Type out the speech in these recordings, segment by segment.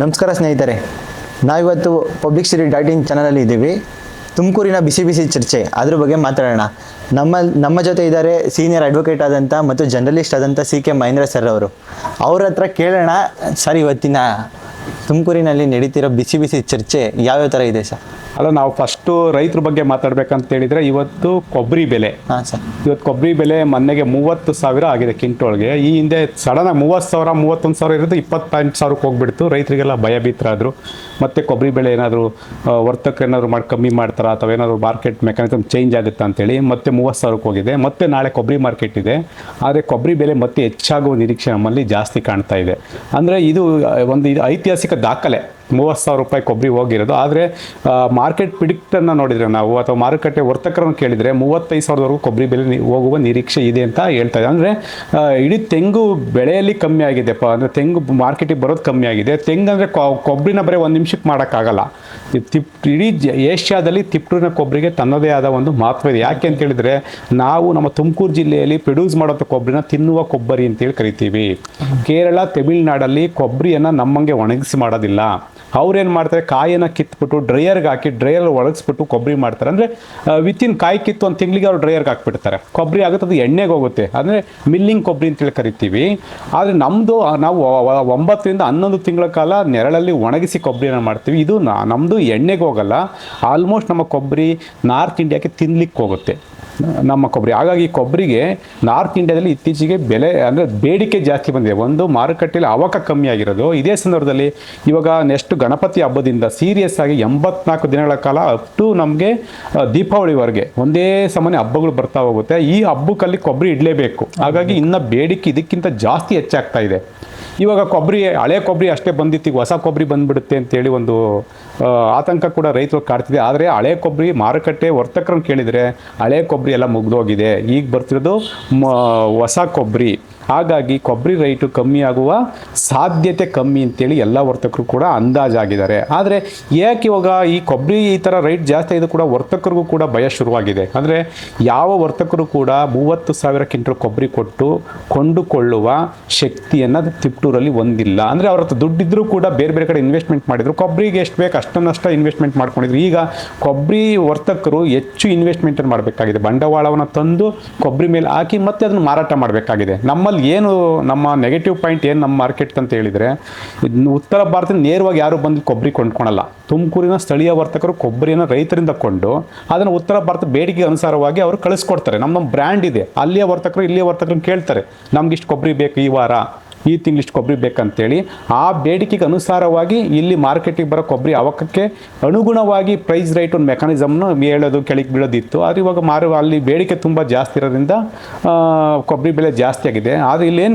ನಮಸ್ಕಾರ ಸ್ನೇಹಿತರೆ, ನಾವಿವತ್ತು ಪಬ್ಲಿಕ್ ಸಿಟಿ .in ಚಾನಲಲ್ಲಿ ಇದ್ದೀವಿ. ತುಮಕೂರಿನ ಬಿಸಿ ಬಿಸಿ ಚರ್ಚೆ ಅದ್ರ ಬಗ್ಗೆ ಮಾತಾಡೋಣ. ನಮ್ಮ ಜೊತೆ ಇದ್ದಾರೆ ಸೀನಿಯರ್ ಅಡ್ವೊಕೇಟ್ ಆದಂಥ ಮತ್ತು ಜರ್ನಲಿಸ್ಟ್ ಆದಂಥ CK ಮಹೇಂದ್ರ ಸರ್ ಅವರು. ಅವ್ರ ಹತ್ರ ಕೇಳೋಣ, ಸರ್ ಇವತ್ತಿನ ತುಮಕೂರಿನಲ್ಲಿ ನಡೀತಿರೋ ಬಿಸಿ ಬಿಸಿ ಚರ್ಚೆ ಯಾವ್ಯಾವ ಥರ ಇದೆ ಸರ್? ಅಲ್ಲ, ನಾವು ಫಸ್ಟು ರೈತರ ಬಗ್ಗೆ ಮಾತಾಡ್ಬೇಕಂತ ಹೇಳಿದರೆ ಇವತ್ತು ಕೊಬ್ಬರಿ ಬೆಲೆ. ಹಾಂ ಸರ್, ಇವತ್ತು ಕೊಬ್ಬರಿ ಬೆಲೆ ಮೊನ್ನೆಗೆ 30,000 ಆಗಿದೆ ಕ್ವಿಂಟೋಳ್ಗೆ. ಈ ಹಿಂದೆ ಸಡನ್ನಾಗಿ 30,000 31,000 ಇರೋದು 28,000ಕ್ಕೆ ಹೋಗ್ಬಿಡ್ತು. ರೈತರಿಗೆಲ್ಲ ಭಯಭೀತರಾದರು. ಮತ್ತೆ ಕೊಬ್ಬರಿ ಬೆಲೆ ಏನಾದರೂ ವರ್ತಕರು ಏನಾದರೂ ಕಮ್ಮಿ ಮಾಡ್ತಾರಾ ಅಥವಾ ಏನಾದರೂ ಮಾರ್ಕೆಟ್ ಮೆಕ್ಯಾನಿಸಮ್ ಚೇಂಜ್ ಆಗುತ್ತಾ ಅಂತೇಳಿ ಮತ್ತೆ 30,000ಕ್ಕೆ ಹೋಗಿದೆ. ಮತ್ತೆ ನಾಳೆ ಕೊಬ್ಬರಿ ಮಾರ್ಕೆಟ್ ಇದೆ, ಆದರೆ ಕೊಬ್ಬರಿ ಬೆಲೆ ಮತ್ತೆ ಹೆಚ್ಚಾಗುವ ನಿರೀಕ್ಷೆ ನಮ್ಮಲ್ಲಿ ಜಾಸ್ತಿ ಕಾಣ್ತಾ ಇದೆ. ಅಂದರೆ ಇದು ಒಂದು ಐತಿಹಾಸಿಕ ದಾಖಲೆ, 30,000 ರೂಪಾಯಿ ಕೊಬ್ಬರಿ ಹೋಗಿರೋದು. ಆದರೆ ಮಾರ್ಕೆಟ್ ಪ್ರಿಡಿಕ್ಟನ್ನು ನೋಡಿದರೆ ನಾವು ಅಥವಾ ಮಾರುಕಟ್ಟೆ ವರ್ತಕರನ್ನು ಕೇಳಿದರೆ 35,000ವರೆಗೂ ಕೊಬ್ಬರಿ ಬೆಲೆ ಹೋಗುವ ನಿರೀಕ್ಷೆ ಇದೆ ಅಂತ ಹೇಳ್ತಾ ಇದೆ. ಅಂದರೆ ಇಡೀ ತೆಂಗು ಬೆಳೆಯಲ್ಲಿ ಕಮ್ಮಿ ಆಗಿದೆಪ್ಪ, ಅಂದರೆ ತೆಂಗು ಮಾರ್ಕೆಟಿಗೆ ಬರೋದು ಕಮ್ಮಿ ಆಗಿದೆ. ತೆಂಗು ಅಂದರೆ ಕೊಬ್ಬರಿನ ಬರೀ 1 ನಿಮಿಷಕ್ಕೆ ಮಾಡೋಕ್ಕಾಗಲ್ಲ. ಇಡೀ ಏಷ್ಯಾದಲ್ಲಿ ತಿಪ್ಟೂರಿನ ಕೊಬ್ಬರಿಗೆ ತನ್ನದೇ ಆದ ಒಂದು ಮಹತ್ವ ಇದೆ. ಯಾಕೆ ಅಂತ ಹೇಳಿದರೆ, ನಾವು ನಮ್ಮ ತುಮಕೂರು ಜಿಲ್ಲೆಯಲ್ಲಿ ಪ್ರೊಡ್ಯೂಸ್ ಮಾಡೋಂಥ ಕೊಬ್ಬರಿನ ತಿನ್ನುವ ಕೊಬ್ಬರಿ ಅಂತೇಳಿ ಕರಿತೀವಿ. ಕೇರಳ, ತಮಿಳುನಾಡಲ್ಲಿ ಕೊಬ್ಬರಿಯನ್ನು ನಮ್ಮಂಗೆ ಒಣಗಿಸಿ ಮಾಡೋದಿಲ್ಲ. ಅವ್ರೇನು ಮಾಡ್ತಾರೆ, ಕಾಯಿಯನ್ನು ಕಿತ್ಬಿಟ್ಟು ಡ್ರೈಯರ್ಗೆ ಹಾಕಿ ಡ್ರೈಯರ್ ಒಣಗಿಸ್ಬಿಟ್ಟು ಕೊಬ್ಬರಿ ಮಾಡ್ತಾರೆ. ಅಂದರೆ ವಿತಿನ್ ಕಾಯಿ ಕಿತ್ತು ಒಂದು ತಿಂಗಳಿಗೆ ಅವ್ರು ಡ್ರೈಯರ್ಗೆ ಹಾಕ್ಬಿಡ್ತಾರೆ. ಕೊಬ್ಬರಿ ಆಗುತ್ತೆ, ಅದು ಎಣ್ಣೆಗೆ ಹೋಗುತ್ತೆ. ಅಂದರೆ ಮಿಲ್ಲಿಂಗ್ ಕೊಬ್ಬರಿ ಅಂತೇಳಿ ಕರಿತೀವಿ. ಆದರೆ ನಮ್ಮದು ನಾವು 9 ರಿಂದ 11 ತಿಂಗಳ ಕಾಲ ನೆರಳಲ್ಲಿ ಒಣಗಿಸಿ ಕೊಬ್ಬರಿಯನ್ನು ಮಾಡ್ತೀವಿ. ಇದು ನಮ್ಮದು ಎಣ್ಣೆಗೆ ಹೋಗಲ್ಲ. ಆಲ್ಮೋಸ್ಟ್ ನಮ್ಮ ಕೊಬ್ಬರಿ ನಾರ್ತ್ ಇಂಡಿಯಾಕ್ಕೆ ತಿನ್ಲಿಕ್ಕೆ ಹೋಗುತ್ತೆ ನಮ್ಮ ಕೊಬ್ಬರಿ. ಹಾಗಾಗಿ ಕೊಬ್ಬರಿಗೆ ನಾರ್ತ್ ಇಂಡಿಯಾದಲ್ಲಿ ಇತ್ತೀಚೆಗೆ ಬೆಲೆ ಅಂದರೆ ಬೇಡಿಕೆ ಜಾಸ್ತಿ ಬಂದಿದೆ. ಒಂದು, ಮಾರುಕಟ್ಟೆಯಲ್ಲಿ ಅವಕ ಕಮ್ಮಿ ಆಗಿರೋದು. ಇದೇ ಸಂದರ್ಭದಲ್ಲಿ ಇವಾಗ ನೆಕ್ಸ್ಟ್ ಗಣಪತಿ ಹಬ್ಬದಿಂದ ಸೀರಿಯಸ್ ಆಗಿ 84 ದಿನಗಳ ಕಾಲ ಅಪ್ ಟು ನಮಗೆ ದೀಪಾವಳಿವರೆಗೆ ಒಂದೇ ಸಮನೆ ಹಬ್ಬಗಳು ಬರ್ತಾ ಹೋಗುತ್ತೆ. ಈ ಹಬ್ಬಕ್ಕಲ್ಲಿ ಕೊಬ್ಬರಿ ಇಡಲೇಬೇಕು. ಹಾಗಾಗಿ ಇನ್ನು ಬೇಡಿಕೆ ಇದಕ್ಕಿಂತ ಜಾಸ್ತಿ ಹೆಚ್ಚಾಗ್ತಾ ಇದೆ. ಇವಾಗ ಕೊಬ್ಬರಿ, ಹಳೆ ಕೊಬ್ಬರಿ ಅಷ್ಟೇ ಬಂದಿತ್ತು, ಈಗ ಹೊಸ ಕೊಬ್ಬರಿ ಬಂದುಬಿಡುತ್ತೆ ಅಂತೇಳಿ ಒಂದು ಆತಂಕ ಕೂಡ ರೈತರು ಕಾಡ್ತಿದೆ. ಆದರೆ ಹಳೆ ಕೊಬ್ಬರಿ ಮಾರುಕಟ್ಟೆ ವರ್ತಕರನ್ನು ಕೇಳಿದರೆ ಹಳೆ ಕೊಬ್ಬರಿ ಎಲ್ಲ ಮುಗಿದೋಗಿದೆ, ಈಗ ಬರ್ತಿರೋದು ಹೊಸ ಕೊಬ್ಬರಿ. ಹಾಗಾಗಿ ಕೊಬ್ಬರಿ ರೈಟು ಕಮ್ಮಿ ಆಗುವ ಸಾಧ್ಯತೆ ಕಮ್ಮಿ ಅಂತೇಳಿ ಎಲ್ಲ ವರ್ತಕರು ಕೂಡ ಅಂದಾಜಾಗಿದ್ದಾರೆ. ಆದರೆ ಯಾಕೆ ಇವಾಗ ಈ ಕೊಬ್ಬರಿ ಈ ಥರ ರೈಟ್ ಜಾಸ್ತಿ ಆಗಿದೆ ಕೂಡ ವರ್ತಕರಿಗೂ ಕೂಡ ಭಯ ಶುರುವಾಗಿದೆ. ಅಂದರೆ ಯಾವ ವರ್ತಕರು ಕೂಡ 30,000 ಕ್ವಿಂಟಲ್ ಕೊಬ್ಬರಿ ಕೊಟ್ಟು ಕೊಂಡುಕೊಳ್ಳುವ ಶಕ್ತಿಯನ್ನು ತಿಪ್ಟೂರಲ್ಲಿ ಹೊಂದಿಲ್ಲ. ಅಂದರೆ ಅವ್ರ ಹತ್ರ ದುಡ್ಡಿದ್ರೂ ಕೂಡ ಬೇರೆ ಬೇರೆ ಕಡೆ ಇನ್ವೆಸ್ಟ್ಮೆಂಟ್ ಮಾಡಿದ್ರು, ಕೊಬ್ಬರಿಗೆ ಎಷ್ಟು ಬೇಕು ಅಷ್ಟನ್ನಷ್ಟ ಇನ್ವೆಸ್ಟ್ಮೆಂಟ್ ಮಾಡ್ಕೊಂಡಿದ್ರು. ಈಗ ಕೊಬ್ಬರಿ ವರ್ತಕರು ಹೆಚ್ಚು ಇನ್ವೆಸ್ಟ್ಮೆಂಟನ್ನು ಮಾಡಬೇಕಾಗಿದೆ. ಬಂಡವಾಳವನ್ನು ತಂದು ಕೊಬ್ಬರಿ ಮೇಲೆ ಹಾಕಿ ಮತ್ತೆ ಅದನ್ನು ಮಾರಾಟ ಮಾಡಬೇಕಾಗಿದೆ. ಏನು ನಮ್ಮ ನೆಗೆಟಿವ್ ಪಾಯಿಂಟ್ ಏನು ನಮ್ಮ ಮಾರ್ಕೆಟ್ ಅಂತ ಹೇಳಿದರೆ, ಉತ್ತರ ಭಾರತದ ನೇರವಾಗಿ ಯಾರು ಬಂದು ಕೊಬ್ಬರಿ ಕೊಂಡ್ಕೊಳಲ್ಲ. ತುಮಕೂರಿನ ಸ್ಥಳೀಯ ವರ್ತಕರು ಕೊಬ್ಬರಿಯನ್ನು ರೈತರಿಂದ ಕೊಂಡು ಅದನ್ನು ಉತ್ತರ ಭಾರತ ಬೇಡಿಕೆ ಅನುಸಾರವಾಗಿ ಅವರು ಕಳಿಸ್ಕೊಡ್ತಾರೆ. ನಮ್ಮ ಬ್ರ್ಯಾಂಡ್ ಇದೆ, ಅಲ್ಲಿಯ ವರ್ತಕರು ಇಲ್ಲಿಯ ವರ್ತಕರನ್ನು ಕೇಳ್ತಾರೆ, ನಮ್ಗೆ ಇಷ್ಟು ಕೊಬ್ಬರಿ ಬೇಕು ಈ ವಾರ, ಈ ತಿಂಗಳಿಷ್ಟು ಕೊಬ್ಬರಿ ಬೇಕಂತೇಳಿ. ಆ ಬೇಡಿಕೆಗೆ ಅನುಸಾರವಾಗಿ ಇಲ್ಲಿ ಮಾರ್ಕೆಟಿಗೆ ಬರೋ ಕೊಬ್ಬರಿ ಅವಕಕ್ಕೆ ಅನುಗುಣವಾಗಿ ಪ್ರೈಸ್ ರೈಟ್ ಒಂದು ಮೆಕ್ಯಾನಿಸಮ್ನು ಹೇಳೋದು ಕೆಳಗೆ ಬೀಳೋದಿತ್ತು. ಆದರೆ ಇವಾಗ ಅಲ್ಲಿ ಬೇಡಿಕೆ ತುಂಬ ಜಾಸ್ತಿ ಇರೋದ್ರಿಂದ ಕೊಬ್ಬರಿ ಬೆಲೆ ಜಾಸ್ತಿ ಆಗಿದೆ. ಆದರೆ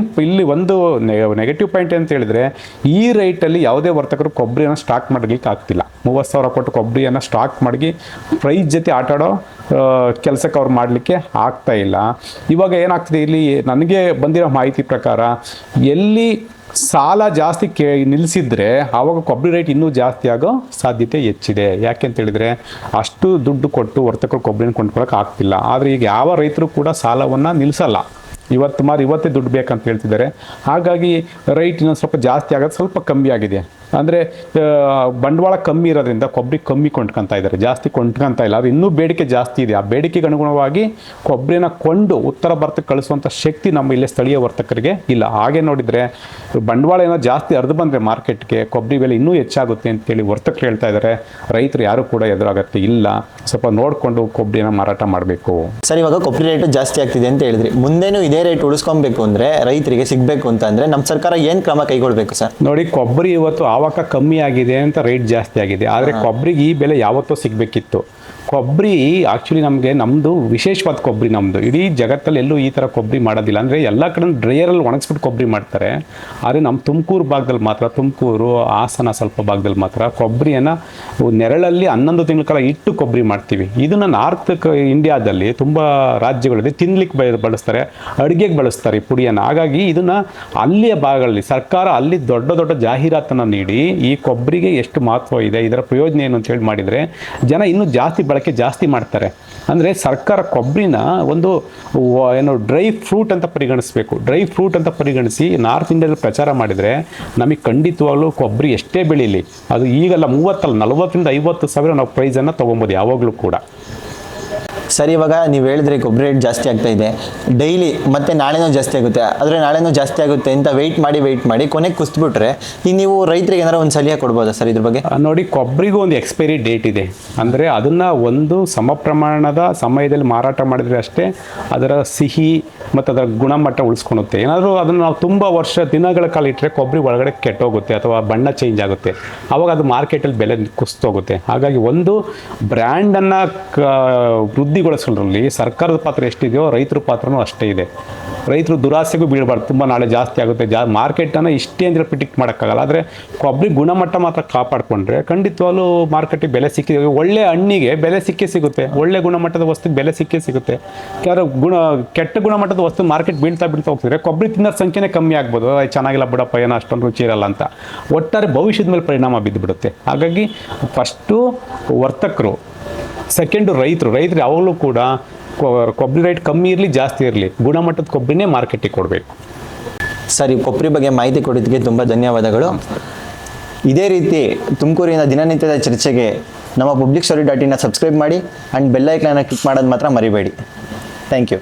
ಇಲ್ಲಿ ಒಂದು ನೆಗೆಟಿವ್ ಪಾಯಿಂಟ್ ಅಂತ ಹೇಳಿದರೆ, ಈ ರೈಟಲ್ಲಿ ಯಾವುದೇ ವರ್ತಕರು ಕೊಬ್ಬರಿಯನ್ನು ಸ್ಟಾಕ್ ಮಾಡಲಿಕ್ಕೆ ಆಗ್ತಿಲ್ಲ. 30,000 ಕೊಟ್ಟು ಕೊಬ್ಬರಿಯನ್ನು ಸ್ಟಾಕ್ ಮಾಡಿ ಪ್ರೈಸ್ ಜೊತೆ ಆಟಾಡೋ ಕೆಲಸಕ್ಕೆ ಅವ್ರು ಮಾಡಲಿಕ್ಕೆ ಆಗ್ತಾ ಇಲ್ಲ. ಇವಾಗ ಏನಾಗ್ತಿದೆ, ಇಲ್ಲಿ ನನಗೆ ಬಂದಿರೋ ಮಾಹಿತಿ ಪ್ರಕಾರ ಎಲ್ಲಿ ಸಾಲ ಜಾಸ್ತಿ ನಿಲ್ಲಿಸಿದ್ರೆ ಆವಾಗ ಕೊಬ್ಬರಿ ರೇಟ್ ಇನ್ನೂ ಜಾಸ್ತಿ ಆಗೋ ಸಾಧ್ಯತೆ ಹೆಚ್ಚಿದೆ. ಯಾಕೆ ಅಂತ ಹೇಳಿದರೆ, ಅಷ್ಟು ದುಡ್ಡು ಕೊಟ್ಟು ವರ್ತಕರು ಕೊಬ್ಬರಿನ ಕೊಂಡ್ಕೊಳ್ಳೋಕೆ ಆಗ್ತಿಲ್ಲ. ಆದರೆ ಈಗ ಯಾವ ರೈತರು ಕೂಡ ಸಾಲವನ್ನು ನಿಲ್ಲಿಸಲ್ಲ. ಇವತ್ತೇ ದುಡ್ಡು ಬೇಕಂತ ಹೇಳ್ತಿದ್ದಾರೆ. ಹಾಗಾಗಿ ರೈಟ್ ಇನ್ನೊಂದು ಸ್ವಲ್ಪ ಜಾಸ್ತಿ ಆಗೋದು ಸ್ವಲ್ಪ ಕಮ್ಮಿ ಆಗಿದೆ. ಅಂದರೆ ಬಂಡವಾಳ ಕಮ್ಮಿ ಇರೋದ್ರಿಂದ ಕೊಬ್ಬರಿ ಕಮ್ಮಿ ಕೊಂಡ್ಕೊತಾ ಇದ್ದಾರೆ, ಜಾಸ್ತಿ ಕೊಂಡ್ಕೊತಾ ಇಲ್ಲ. ಆದರೆ ಇನ್ನೂ ಬೇಡಿಕೆ ಜಾಸ್ತಿ ಇದೆ. ಆ ಬೇಡಿಕೆಗೆ ಅನುಗುಣವಾಗಿ ಕೊಬ್ಬರಿನ ಕೊಂಡು ಉತ್ತರ ಭಾರತಕ್ಕೆ ಕಳಿಸುವಂಥ ಶಕ್ತಿ ನಮ್ಮ ಇಲ್ಲೇ ಸ್ಥಳೀಯ ವರ್ತಕರಿಗೆ ಇಲ್ಲ. ಹಾಗೆ ನೋಡಿದರೆ ಬಂಡವಾಳ ಏನೋ ಜಾಸ್ತಿ ಹರಿದು ಬಂದರೆ ಮಾರ್ಕೆಟ್ಗೆ ಕೊಬ್ಬರಿ ಬೆಲೆ ಇನ್ನೂ ಹೆಚ್ಚಾಗುತ್ತೆ ಅಂತೇಳಿ ವರ್ತಕರು ಹೇಳ್ತಾ ಇದ್ದಾರೆ. ರೈತರು ಯಾರು ಕೂಡ ಎದುರಾಗತ್ತೆ ಇಲ್ಲ, ಸ್ವಲ್ಪ ನೋಡಿಕೊಂಡು ಕೊಬ್ಬರಿನ ಮಾರಾಟ ಮಾಡಬೇಕು. ಸರ್, ಇವಾಗ ಕೊಬ್ಬರಿ ರೇಟು ಜಾಸ್ತಿ ಆಗ್ತಿದೆ ಅಂತ ಹೇಳಿದ್ರಿ, ಮುಂದೇನು ಇದೇ ರೇಟ್ ಉಳಿಸ್ಕೊಬೇಕು ಅಂದರೆ ರೈತರಿಗೆ ಸಿಗಬೇಕು ಅಂತ ಅಂದರೆ ನಮ್ಮ ಸರ್ಕಾರ ಏನು ಕ್ರಮ ಕೈಗೊಳ್ಳಬೇಕು ಸರ್? ನೋಡಿ, ಕೊಬ್ಬರಿ ಇವತ್ತು ಆವಾಗ ಕಮ್ಮಿ ಆಗಿದೆ ಅಂತ ರೇಟ್ ಜಾಸ್ತಿ ಆಗಿದೆ. ಆದರೆ ಕೊಬ್ಬರಿಗೆ ಈ ಬೆಲೆ ಯಾವತ್ತೂ ಸಿಗಬೇಕಿತ್ತು. ಕೊಬ್ಬರಿ ಆ್ಯಕ್ಚುಲಿ ನಮ್ಮದು ವಿಶೇಷವಾದ ಕೊಬ್ಬರಿ. ನಮ್ಮದು ಇಡೀ ಜಗತ್ತಲ್ಲಿ ಎಲ್ಲೂ ಈ ಥರ ಕೊಬ್ಬರಿ ಮಾಡೋದಿಲ್ಲ. ಅಂದರೆ ಎಲ್ಲ ಕಡೆ ಡ್ರೈಯರಲ್ಲಿ ಒಣಗಿಸ್ಬಿಟ್ಟು ಕೊಬ್ಬರಿ ಮಾಡ್ತಾರೆ. ಆದರೆ ನಮ್ಮ ತುಮಕೂರು ಭಾಗದಲ್ಲಿ ಮಾತ್ರ, ತುಮಕೂರು, ಹಾಸನ ಸ್ವಲ್ಪ ಭಾಗದಲ್ಲಿ ಮಾತ್ರ ಕೊಬ್ಬರಿಯನ್ನು ನೆರಳಲ್ಲಿ 11 ತಿಂಗಳ ಕಾಲ ಇಟ್ಟು ಕೊಬ್ಬರಿ ಮಾಡ್ತೀವಿ. ಇದನ್ನು ನಾರ್ತ್ ಇಂಡಿಯಾದಲ್ಲಿ ತುಂಬ ರಾಜ್ಯಗಳಲ್ಲಿ ತಿನ್ಲಿಕ್ಕೆ ಬಳಸ್ತಾರೆ, ಅಡುಗೆಗೆ ಬಳಸ್ತಾರೆ ಈ ಪುಡಿಯನ್ನು. ಹಾಗಾಗಿ ಇದನ್ನು ಅಲ್ಲಿಯ ಭಾಗಗಳಲ್ಲಿ ಸರ್ಕಾರ ಅಲ್ಲಿ ದೊಡ್ಡ ದೊಡ್ಡ ಜಾಹೀರಾತನ್ನು ನೀಡಿ ಈ ಕೊಬ್ಬರಿಗೆ ಎಷ್ಟು ಮಹತ್ವ ಇದೆ, ಇದರ ಪ್ರಯೋಜನ ಏನು ಅಂತ ಹೇಳಿ ಮಾಡಿದರೆ ಜನ ಇನ್ನೂ ಜಾಸ್ತಿ ಬಳಕೆ ಜಾಸ್ತಿ ಮಾಡ್ತಾರೆ. ಅಂದರೆ ಸರ್ಕಾರ ಕೊಬ್ಬರಿನ ಒಂದು ಏನು ಡ್ರೈ ಫ್ರೂಟ್ ಅಂತ ಪರಿಗಣಿಸಬೇಕು. ಡ್ರೈ ಫ್ರೂಟ್ ಅಂತ ಪರಿಗಣಿಸಿ ನಾರ್ತ್ ಇಂಡಿಯಾದಲ್ಲಿ ಪ್ರಚಾರ ಮಾಡಿದರೆ ನಮಗೆ ಖಂಡಿತವಾಗ್ಲೂ ಕೊಬ್ಬರಿ ಎಷ್ಟೇ ಬೆಳೀಲಿ ಅದು ಈಗಲ್ಲ 30 ಅಲ್ಲ 40ರಿಂದ 50 ಸಾವಿರ ನಾವು ಪ್ರೈಸನ್ನು ತೊಗೊಬೋದು ಯಾವಾಗಲೂ ಕೂಡ. ಸರ್, ಇವಾಗ ನೀವು ಹೇಳಿದ್ರೆ ಕೊಬ್ಬರಿ ರೇಟ್ ಜಾಸ್ತಿ ಆಗ್ತಾ ಇದೆ, ಡೈಲಿ ಮತ್ತೆ ನಾಳೆನೂ ಜಾಸ್ತಿ ಆಗುತ್ತೆ, ಆದರೆ ನಾಳೆನೂ ಜಾಸ್ತಿ ಆಗುತ್ತೆ ಅಂತ ವೆಯ್ಟ್ ಮಾಡಿ ಕೊನೆಗೆ ಕುಸ್ಬಿಟ್ರೆ ಈಗ ನೀವು ರೈತರಿಗೆ ಏನಾರು ಒಂದು ಸಲಹೆ ಕೊಡ್ಬೋದಾ ಸರ್ ಇದ್ರ ಬಗ್ಗೆ? ನೋಡಿ, ಕೊಬ್ಬರಿಗೂ ಒಂದು ಎಕ್ಸ್ಪೈರಿ ಡೇಟ್ ಇದೆ. ಅಂದರೆ ಅದನ್ನು ಒಂದು ಸಮ ಪ್ರಮಾಣದ ಸಮಯದಲ್ಲಿ ಮಾರಾಟ ಮಾಡಿದರೆ ಅಷ್ಟೇ ಅದರ ಸಿಹಿ ಮತ್ತು ಅದರ ಗುಣಮಟ್ಟ ಉಳಿಸ್ಕೊಳುತ್ತೆ. ಏನಾದರೂ ಅದನ್ನು ನಾವು ತುಂಬ ವರ್ಷ ದಿನಗಳ ಕಾಲ ಇಟ್ಟರೆ ಕೊಬ್ಬರಿ ಒಳಗಡೆ ಕೆಟ್ಟೋಗುತ್ತೆ ಅಥವಾ ಬಣ್ಣ ಚೇಂಜ್ ಆಗುತ್ತೆ, ಆವಾಗ ಅದು ಮಾರ್ಕೆಟಲ್ಲಿ ಬೆಲೆ ಕುಸಿತೋಗುತ್ತೆ. ಹಾಗಾಗಿ ಒಂದು ಬ್ರ್ಯಾಂಡನ್ನು ವೃದ್ಧಿಗೊಳಿಸೋದ್ರಲ್ಲಿ ಸರ್ಕಾರದ ಪಾತ್ರ ಎಷ್ಟಿದೆಯೋ ರೈತರ ಪಾತ್ರನೂ ಅಷ್ಟೇ ಇದೆ. ರೈತರು ದುರಾಸೆಗೂ ಬೀಳಬಾರ್ದು, ತುಂಬ ನಾಳೆ ಜಾಸ್ತಿ ಆಗುತ್ತೆ, ಮಾರ್ಕೆಟನ್ನು ಇಷ್ಟೇ ಅಂದರೆ ಪ್ರಿಡಿಕ್ಟ್ ಮಾಡೋಕ್ಕಾಗಲ್ಲ. ಆದರೆ ಕೊಬ್ಬರಿ ಗುಣಮಟ್ಟ ಮಾತ್ರ ಕಾಪಾಡಿಕೊಂಡ್ರೆ ಖಂಡಿತವಾಗ್ಲೂ ಮಾರ್ಕೆಟಿಗೆ ಬೆಲೆ ಸಿಕ್ಕಿದೆ. ಒಳ್ಳೆ ಹಣ್ಣಿಗೆ ಬೆಲೆ ಸಿಗುತ್ತೆ, ಒಳ್ಳೆ ಗುಣಮಟ್ಟದ ವಸ್ತುಗೆ ಬೆಲೆ ಸಿಗುತ್ತೆ. ಕೆಟ್ಟ ಗುಣಮಟ್ಟದ ವಸ್ತು ಮಾರ್ಕೆಟ್ ಬೀಳ್ತಾ ಹೋಗ್ತಿದ್ರೆ ಕೊಬ್ಬರಿ ತಿನ್ನೋ ಸಂಖ್ಯೆನೇ ಕಮ್ಮಿ ಆಗ್ಬೋದು. ಚೆನ್ನಾಗಿಲ್ಲ ಬಿಡಪ್ಪ, ಏನೋ ಅಷ್ಟೊಂದು ರುಚಿ ಇರಲ್ಲ ಅಂತ ಒಟ್ಟಾರೆ ಭವಿಷ್ಯದ ಮೇಲೆ ಪರಿಣಾಮ ಬಿದ್ದುಬಿಡುತ್ತೆ. ಹಾಗಾಗಿ ಫಸ್ಟು ವರ್ತಕರು, ಸೆಕೆಂಡು ರೈತರು ಯಾವಾಗಲೂ ಕೂಡ ಕೊಬ್ಬರಿ ರೇಟ್ ಕಮ್ಮಿ ಇರಲಿ ಜಾಸ್ತಿ ಇರಲಿ ಗುಣಮಟ್ಟದ ಕೊಬ್ಬರಿನೇ ಮಾರ್ಕೆಟಿಗೆ ಕೊಡಬೇಕು. ಸರಿ, ಕೊಬ್ಬರಿ ಬಗ್ಗೆ ಮಾಹಿತಿ ಕೊಟ್ಟಿದ್ದಕ್ಕೆ ತುಂಬ ಧನ್ಯವಾದಗಳು. ಇದೇ ರೀತಿ ತುಮಕೂರಿನ ದಿನನಿತ್ಯದ ಚರ್ಚೆಗೆ ನಮ್ಮ publicsstory.in ಸಬ್ಸ್ಕ್ರೈಬ್ ಮಾಡಿ ಆ್ಯಂಡ್ ಬೆಲ್ ಐಕಾನ್ನ ಕ್ಲಿಕ್ ಮಾಡೋದು ಮಾತ್ರ ಮರಿಬೇಡಿ. Thank you.